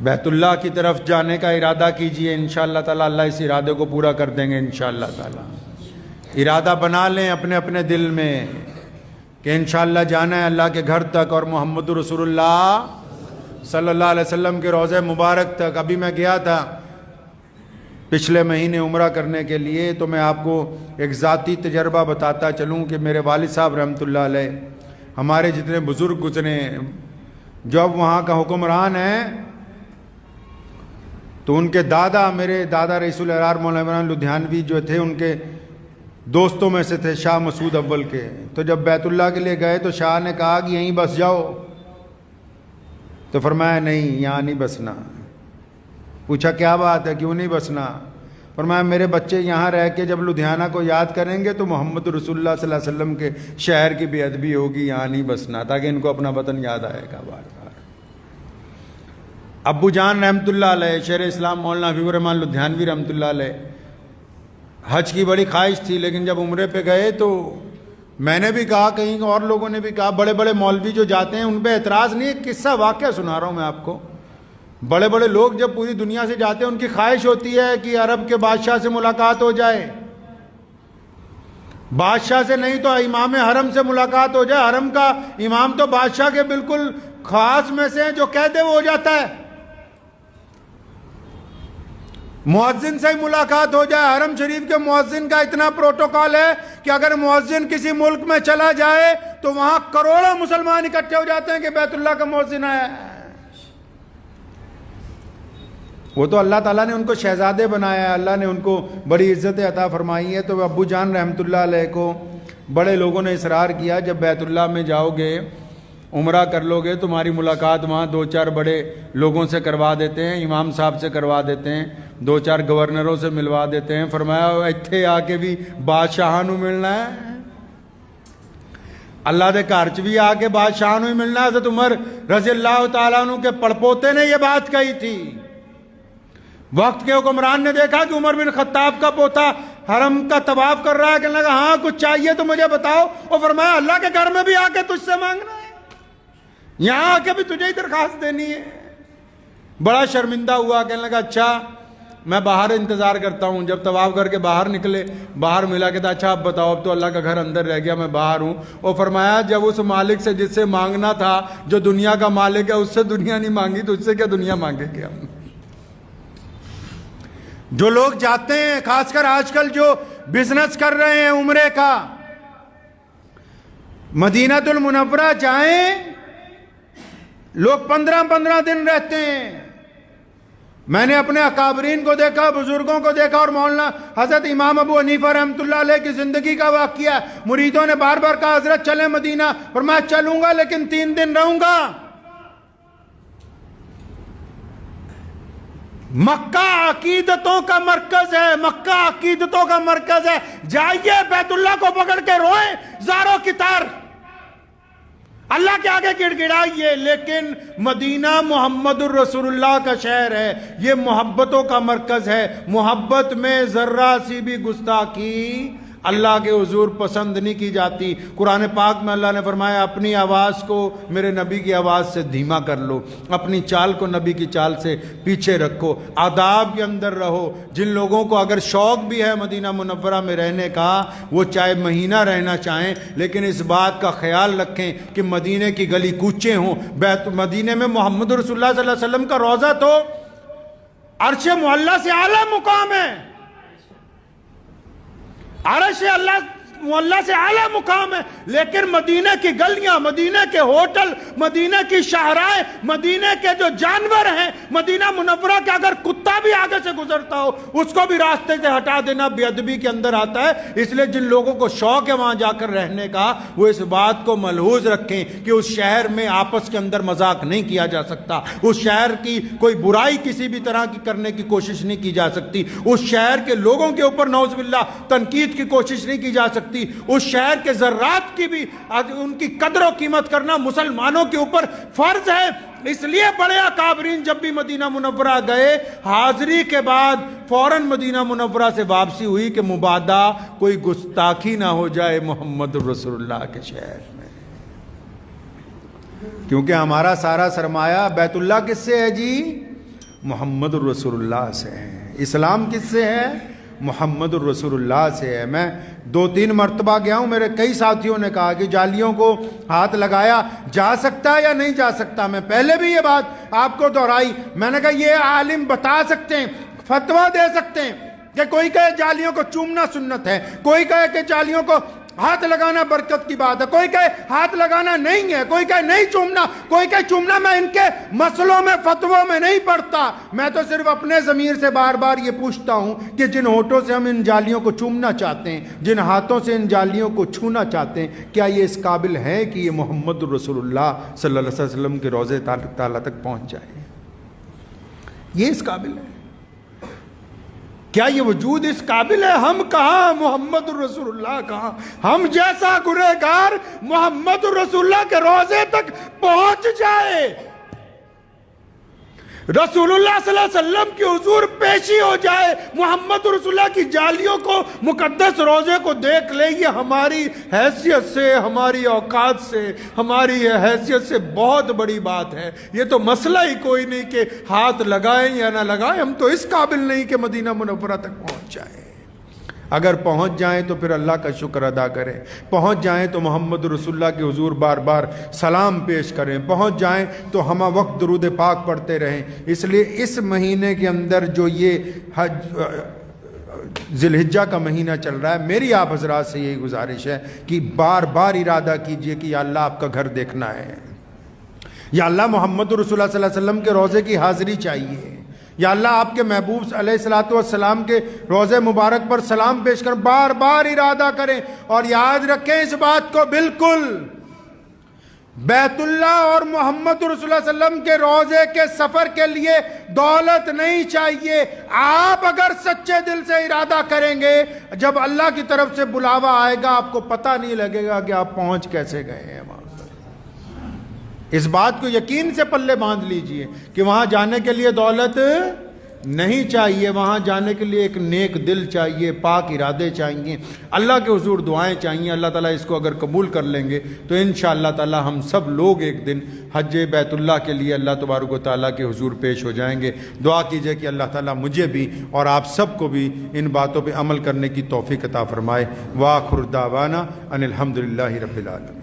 बैतुल्लाह की तरफ जाने का इरादा कीजिए, इंशाअल्लाह ताला अल्लाह इस इरादे को पूरा कर देंगे इंशाअल्लाह ताला। इरादा बना लें अपने अपने दिल में कि इंशाअल्लाह जाना है अल्लाह के घर तक और मोहम्मद रसूलुल्लाह सल्लल्लाहु अलैहि वसल्लम के रोज़े मुबारक तक। अभी मैं गया था पिछले महीने उम्रा करने के लिए, तो मैं आपको एक ज़ाती तजर्बा बताता चलूँ कि मेरे वालिद साहब रहमतुल्लाह अलैह, हमारे जितने बुज़ुर्ग गुज़रे, जब वहाँ का हुक्मरान है तो उनके दादा, मेरे दादा रईसुल अरार मौलाना इमरान लुधियानवी जो थे, उनके दोस्तों में से थे शाह मसूद अव्वल के। तो जब बैतुल्लाह के लिए गए तो शाह ने कहा कि यहीं बस जाओ, तो फरमाया नहीं यहाँ नहीं बसना। पूछा क्या बात है, क्यों नहीं बसना? फरमाया मेरे बच्चे यहाँ रह के जब लुधियाना को याद करेंगे तो मोहम्मद रसूलुल्लाह सल्लल्लाहु अलैहि वसल्लम के शहर की बेअदबी होगी, यहाँ नहीं बसना, ताकि इनको अपना वतन याद आएगा बार बार। अब्बू जान रहमतुल्लाह अलैह, शेर इस्लाम मौलाना हबीबुर रहमान लुधियानवी रहमतुल्लाह अलैह, हज की बड़ी ख्वाहिश थी, लेकिन जब उम्रे पे गए तो मैंने भी कहा, कहीं और लोगों ने भी कहा, बड़े बड़े मौलवी जो जाते हैं उन पे एतराज़ नहीं, एक किस्सा वाक़या सुना रहा हूँ मैं आपको। बड़े बड़े लोग जब पूरी दुनिया से जाते हैं, उनकी ख्वाहिश होती है कि अरब के बादशाह से मुलाकात हो जाए, बादशाह से नहीं तो इमाम हरम से मुलाकात हो जाए। हरम का इमाम तो बादशाह के बिल्कुल खास में से जो कह दे वो हो जाता है। मुअज्जिन से ही मुलाकात हो जाए। हरम शरीफ के मुअज्जिन का इतना प्रोटोकॉल है कि अगर मुअज्जिन किसी मुल्क में चला जाए तो वहां करोड़ों मुसलमान इकट्ठे हो जाते हैं कि बैतुल्लाह का मुअज्जिन है। वो तो अल्लाह ताला ने उनको शहजादे बनाया है, अल्लाह ने उनको बड़ी इज्जतें अता फरमाई है। तो अब्बू जान रहमतुल्लाह अलैह को बड़े लोगों ने इसरार किया, जब बैतुल्लाह में जाओगे, उम्रा कर लोगे, तुम्हारी मुलाकात वहाँ दो चार बड़े लोगों से करवा देते हैं, इमाम साहब से करवा देते हैं, दो चार गवर्नरों से मिलवा देते हैं। फरमाया इत्थे आके भी बादशाह नू मिलना है, अल्लाह के घर च भी आके बादशाह नू ही मिलना है। हज़रत उमर रज़ी अल्लाह तआला अन्हु के पड़पोते ने यह बात कही थी। वक्त के हुक्मरान ने देखा कि उमर बिन खत्ताब का पोता हरम का तवाफ कर रहा है, कहने लगा हाँ कुछ चाहिए तो मुझे बताओ। और फरमाया अल्लाह के घर में भी आके तुझसे मांगना है, यहां आके भी तुझे ही दरखास्त देनी है। बड़ा शर्मिंदा हुआ, कहने लगा अच्छा मैं बाहर इंतजार करता हूं। जब तवाफ करके बाहर निकले, बाहर मिला, कहता अच्छा अब बताओ, अब तो अल्लाह का घर अंदर रह गया, मैं बाहर हूं। और फरमाया जब उस मालिक से जिससे मांगना था, जो दुनिया का मालिक है, उससे दुनिया नहीं मांगी तो उससे क्या दुनिया मांगेंगे हम। जो लोग जाते हैं, खासकर आजकल जो बिजनेस कर रहे हैं उम्रे का, मदीनातुल मुनव्वरा जाएं, लोग 15-15 दिन रहते हैं। मैंने अपने अकाबरीन को देखा, बुजुर्गों को देखा, और मौलाना हजरत इमाम अबू हनीफा रहमतुल्लाह अलैह की जिंदगी का वाकया। मुरीदों ने बार बार कहा हजरत चले मदीना, और मैं चलूंगा लेकिन 3 दिन रहूंगा। मक्का अकीदतों का मरकज है, मक्का अकीदतों का मरकज है। जाइए बैतुल्लाह को पकड़ के रोए ज़ारों की तार, अल्लाह के आगे गिड़गिड़ाइए। लेकिन मदीना मोहम्मद रसूलुल्लाह का शहर है, ये मोहब्बतों का मरकज है। मोहब्बत में जर्रा सी भी गुस्ताखी अल्लाह के हुजूर पसंद नहीं की जाती। कुरान पाक में अल्लाह ने फरमाया अपनी आवाज़ को मेरे नबी की आवाज़ से धीमा कर लो, अपनी चाल को नबी की चाल से पीछे रखो, आदाब के अंदर रहो। जिन लोगों को अगर शौक़ भी है मदीना मुनव्वरा में रहने का, वो चाहे महीना रहना चाहें, लेकिन इस बात का ख्याल रखें कि मदीने की गली कूचे हों। मदीने में मोहम्मद रसूलुल्लाह सल्लल्लाहु अलैहि वसल्लम का रोज़ा तो अर्श मुअल्ला से आला मुकाम है, अर्श अल्लाह मुअल्ला से आला मुकाम है। लेकिन मदीने की गलियां, मदीने के होटल, मदीने की शाहराएं, मदीने के जो जानवर हैं, मदीना मुनव्वरा के अगर कुत्ता भी आगे से गुजरता हो उसको भी रास्ते से हटा देना बेअदबी के अंदर आता है। इसलिए जिन लोगों को शौक है वहां जाकर रहने का, वो इस बात को मलहूज रखें कि उस शहर में आपस के अंदर मजाक नहीं किया जा सकता, उस शहर की कोई बुराई किसी भी तरह की करने की कोशिश नहीं की जा सकती, उस शहर के लोगों के ऊपर नौज़ुबिल्लाह तनकीद की कोशिश नहीं की जा सकती, उस शहर के ज़र्रात की भी उनकी कदर और कीमत करना मुसलमानों के ऊपर फर्ज है। इसलिए बड़े अकाबरीन जब भी मदीना मुनव्वरा गए, हाजिरी के बाद फौरन मदीना मुनव्वरा से वापसी हुई कि मुबादा कोई गुस्ताखी ना हो जाए मोहम्मद रसूलुल्लाह के शहर में। क्योंकि हमारा सारा सरमाया बैतुल्लाह किससे है जी? मोहम्मद रसूलुल्लाह से है। इस्लाम किससे है? मोहम्मद रसूलुल्लाह से है। मैं 2-3 मरतबा गया हूँ, मेरे कई साथियों ने कहा कि जालियों को हाथ लगाया जा सकता है या नहीं जा सकता। मैं पहले भी ये बात आपको दोहराई, मैंने कहा ये आलिम बता सकते हैं, फतवा दे सकते हैं कि कोई कहे जालियों को चूमना सुन्नत है, कोई कहे कि जालियों को हाथ लगाना बरकत की बात है, कोई कहे हाथ लगाना नहीं है, कोई कहे नहीं चूमना, कोई कहे चूमना। मैं इनके मसलों में फतवों में नहीं पढ़ता, मैं तो सिर्फ अपने ज़मीर से बार बार ये पूछता हूं कि जिन होठों से हम इन जालियों को चूमना चाहते हैं, जिन हाथों से इन जालियों को छूना चाहते हैं, क्या ये इस काबिल है कि ये मोहम्मद रसूलुल्लाह सल्लल्लाहु अलैहि वसल्लम के रोज़े ताला तक पहुंच जाए? ये इस काबिल है? क्या ये वजूद इस काबिल है? हम कहाँ, मोहम्मद रसूलुल्लाह कहाँ? हम जैसा गुनहगार मोहम्मद रसूलुल्लाह के रोजे तक पहुंच जाए, रसूलुल्लाह सल्लल्लाहु अलैहि वसल्लम की हुजूर पेशी हो जाए, मोहम्मद रसूलुल्लाह की जालियों को, मुकद्दस रोजे को देख ले, ये हमारी हैसियत से, हमारी औकात से, हमारी हैसियत से बहुत बड़ी बात है। ये तो मसला ही कोई नहीं कि हाथ लगाएं या ना लगाएं, हम तो इस काबिल नहीं कि मदीना मुनव्वरा तक पहुंच जाए। अगर पहुंच जाएं तो फिर अल्लाह का शुक्र अदा करें, पहुंच जाएं तो मोहम्मद रसूलुल्लाह के हुजूर बार बार सलाम पेश करें, पहुंच जाएं तो हम वक्त दुरूद पाक पढ़ते रहें। इसलिए इस महीने के अंदर जो ये ज़िलहिज्जा का महीना चल रहा है, मेरी आप हजरात से यही गुजारिश है कि बार बार इरादा कीजिए कि या अल्लाह आपका घर देखना है, या अल्लाह मोहम्मद रसूलुल्लाह सल्लल्लाहु अलैहि वसल्लम के रोज़े की हाज़िरी चाहिए, या अल्लाह आपके महबूब अलैहिस्सलातु वस्सलाम के रोज़े मुबारक पर सलाम पेश कर, बार बार इरादा करें। और याद रखें इस बात को बिल्कुल, बैतुल्लाह और मोहम्मद रसूलुल्लाह सल्लल्लाहु अलैहि वसल्लम के रोज़े के सफ़र के लिए दौलत नहीं चाहिए। आप अगर सच्चे दिल से इरादा करेंगे, जब अल्लाह की तरफ से बुलावा आएगा आपको पता नहीं लगेगा कि आप पहुँच कैसे गए हैं वहाँ। इस बात को यकीन से पल्ले बांध लीजिए कि वहां जाने के लिए दौलत नहीं चाहिए, वहां जाने के लिए एक नेक दिल चाहिए, पाक इरादे चाहिए, अल्लाह के हुजूर दुआएं चाहिए। अल्लाह ताला इसको अगर कबूल कर लेंगे तो इंशाअल्लाह ताला हम सब लोग एक दिन हज बैतुल्लाह के लिए अल्लाह तबारक व तआला के हुजूर पेश हो जाएंगे। दुआ कीजिए कि अल्लाह ताला मुझे भी और आप सबको भी इन बातों पर अमल करने की तौफीक अता फरमाए। व आखिर दावाना अनिल हम्दुलिल्लाहि रब्बिल आलमीन।